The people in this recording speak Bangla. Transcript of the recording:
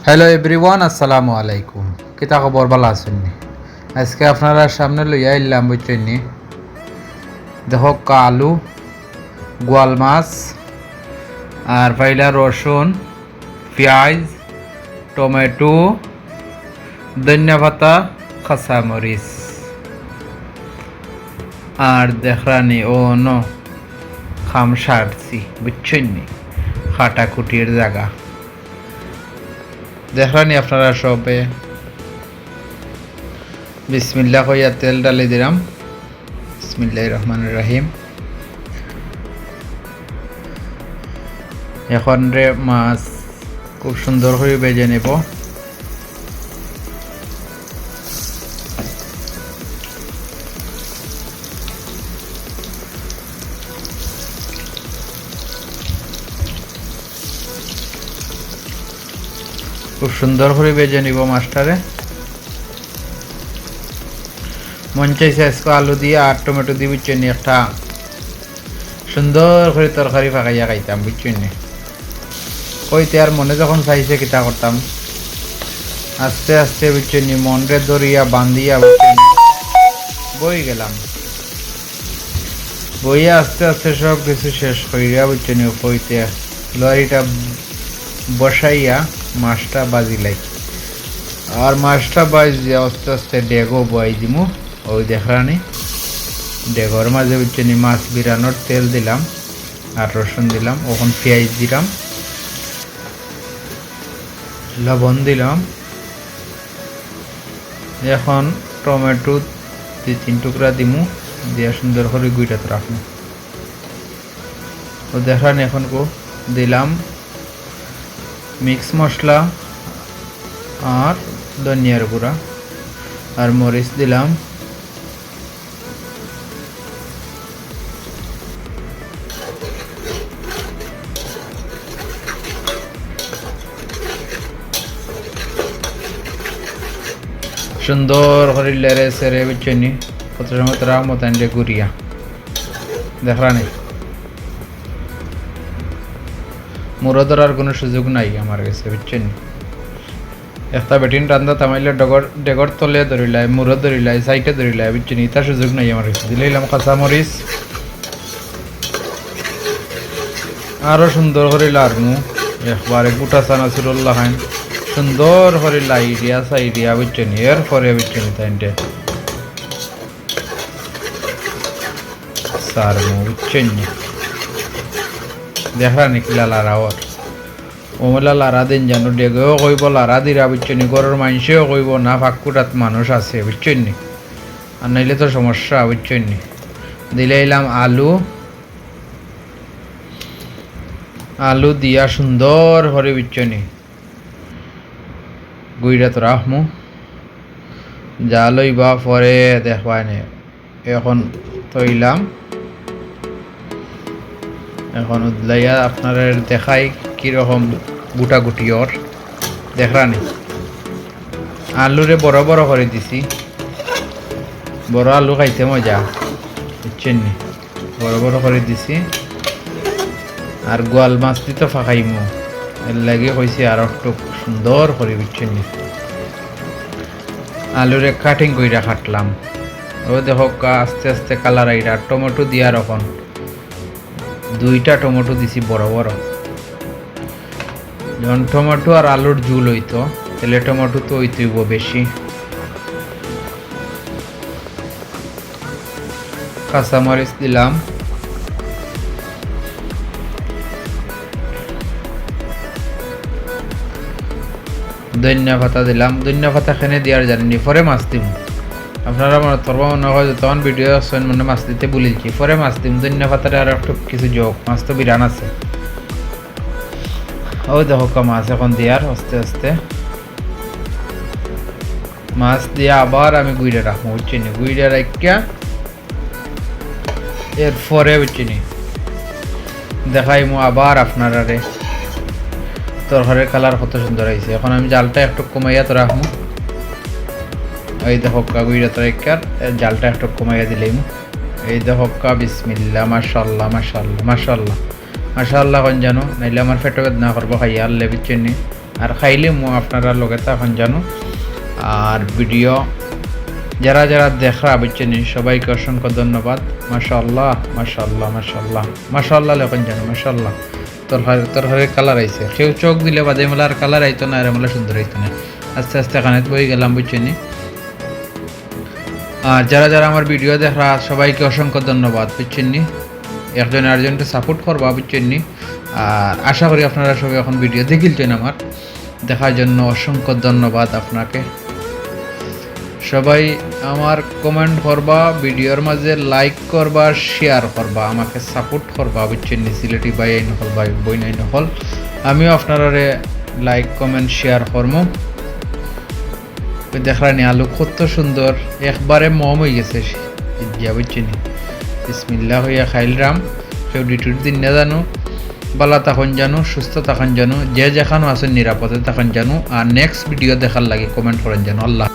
হ্যালো এভরিওয়ান, আসসালামু আলাইকুম। কিতা খবর, ভালো আছেননি? আজকে আপনারা সামনে লইয়া এলাম বুঝছেননি। দেখো আলু, গোয়াল মাছ আর পাইলা রসুন, পেঁয়াজ, টমেটো, ধনিয়া পাতা, কাঁচা মরিচ আর দেখরানি ও ন খাম সারছি বুঝছেননি, খাটাকুটির জায়গা দেখরানি আপনারা সবে। বিসমিল্লাহ কইয়া তেল ডালি দিলাম। বিসমিল্লাহির রহমানির রহিম। এখন রে মাছ খুব সুন্দর করে ভেজে নেব। খুব সুন্দর করে ভেজে নিব মাছটারে। মন চাইছে আজকে আলু দিয়ে আর টমেটো দিয়ে বুঝছেন একটা সুন্দর করে তরকারি পাকাইয়া খাইতাম বুঝছেন। কইতে আর মনে যখন চাইছে কিতা করতাম, আস্তে আস্তে বুঝছেন মনরে ধরিয়া বান্ধিয়া বুঝছেন বই গেলাম। বইয়া আস্তে আস্তে সব কিছু শেষ করিয়া বুঝছেন কইতে লরিটা বসাইয়া মাছটা বাজিলাই। আর মাছটা বাজিয়া আস্তে আস্তে ডেগো বয়াই দিমু। ওই দেখরানি ডেগর মাঝে বুঝছেন মাছ বিরানোর তেল দিলাম আর রসুন দিলাম। ওখান পেঁয়াজ দিলাম, লবণ দিলাম। এখন টমেটো 2-3 টুকরা দিমু, দিয়া সুন্দর করে গুইটাতে রাখবো। ও দেখেন এখন দিলাম মিক্স মশলা আর ধনিয়ার গুঁড়া আর মরিচ দিলাম। সুন্দর করে লেড়ে সেরে বুঝছেনি কত সময় তারা মতান রে গুড়িয়া দেখরানি। মুড়ো ধরার কোনো সুযোগ নাই আমার কাছে বুঝছেন। একটা বেটিন রান্দা তামাইলে ডেগর তলে ধরিলাই, মুড়ো ধরিলাই, সাইটে ধরিলাই বুঝছেন। ইতার সুযোগ নাই আমার কাছে। দিলাম কাঁচা মরিচ, আরো সুন্দর করে লাড়মু। একবারে গোটা চানাচুরল্লা খান সুন্দর করে লাইরিয়া সাইরিয়া বুঝছেন। এরপরে বুঝছেন তাইনটে সারমু বুঝছেন। দেখা নিকলা লারাওয়ার ওমলা লারা দিন জানো ডেগেও কইব লারা দিরা বুঝছেন। ঘরের মানুষেও কইব না ফাঁকুটাত মানুষ আছে বুঝছেন। আর নাইলে তো সমস্যা বুঝছেন। দিলাইলাম আলু দিয়া সুন্দর করে বুঝছেন গুইরা তো রাখমু। যা লইবা পরে দেখবাই নে। এখন তৈলাম, এখন উদলাইয়া আপনারা দেখাই কিরকম গুটাগুটি ওর দেখরানি। আলুরে বড় বড় করে দিছি, বড় আলু খাইতে মজা বুঝছেন। বড় বড় করে দিছি। আর গোয়াল মাছ তো ফাঁকাইমু, এর লাগে কইছি আর একটু সুন্দর করে বুঝছেন। আলুরে কাটিং কইরা কাটলাম। ও দেখো আস্তে আস্তে কালার আইরা। টমেটো দিয়া রকম 2টা টমেটো দিছি বড় বড়। যখন টমেটো আর আলুর ঝুল হইতো তাহলে টমেটো তো হইতেইব বেশি। কাঁচামরিচ দিলাম, ধনিয়া পাতা দিলাম। ধনিয়া পাতা খেনে দিয়ার জানেনি, পরে মাছ দিম। আপনারা মনে করবো মনে হয় তখন ভিডিও আসছেন মানে মাছ দিতে বলেছি, পরে মাছ দিম। ধনিয়া পাতাটা আর একটু কিছু যোগ, মাছ তো বিরান আছে। ও দেখো মাছ এখন দিয়ার আস্তে আস্তে মাছ দিয়া আবার আমি গুইড়ে রাখবো বুঝছেন। গুইড়ে রাখিয়া এরপরে বুঝছেন দেখাইমু আবার আপনারা রে তরকারির কালার কত সুন্দর হয়েছে। এখন আমি জালটা একটু কমাইয়া তো রাখবো। এই দেখো গুইড়া তো রাখার জালটা একটু কমাইয়া দিলাম। এই দেখো বিসমিল্লাহ, মাশাআল্লাহ মাশাআল্লাহ মাশাআল্লাহ মাশাআল্লাহ। কোন জানো নাইলে আমার পেটে বেদনা করবো খাইয়া আল্লে বুঝছেন। আর খাইলে আপনারা লগে তখন জানো। আর ভিডিও যারা যারা দেখা বুঝছেন সবাইকে অসংখ্য ধন্যবাদ। মাশাআল্লাহ মাশাআল্লাহ মাশাআল্লাহ মাশাআল্লাহ লেখন জানো মাশাআল্লাহ। তরকারি কালার আইছে, কেউ চোখ দিলে বাদে মেলার কালার আইতো না, আর মেলা সুন্দর আইতো না। আস্তে আস্তে কানেত বই গেলাম বুঝছেন। আর যারা যারা আমার ভিডিও দেখা সবাইকে অসংখ্য ধন্যবাদ বুঝছেন। একজন আরেকজনকে সাপোর্ট করবা বুঝছেন। আর আশা করি আপনারা সবাই এখন ভিডিও দেখিলছেন আমার দেখার জন্য অসংখ্য ধন্যবাদ আপনাকে। সবাই আমার কমেন্ট করবা, ভিডিওর মাঝে লাইক করবা, শেয়ার করবা, আমাকে সাপোর্ট করবা বুঝছেন। সিলেটি ভাই আইন হল ভাই বই নাই হল, আমিও আপনারা লাইক কমেন্ট শেয়ার করবো। দেখলানি আলু কত সুন্দর একবারে মম হয়ে গেছে ইয়া বুঝছেন। বিসমিল্লাহ হইয়া খাইলরাম। কেউ ডিটুর দিন না জানো, বালা তখন জানো, সুস্থ তখন জানো, যে যেখানো আছেন নিরাপদে তখন জানো। আর নেক্সট ভিডিও দেখার লাগে কমেন্ট করেন জানো। আল্লাহ।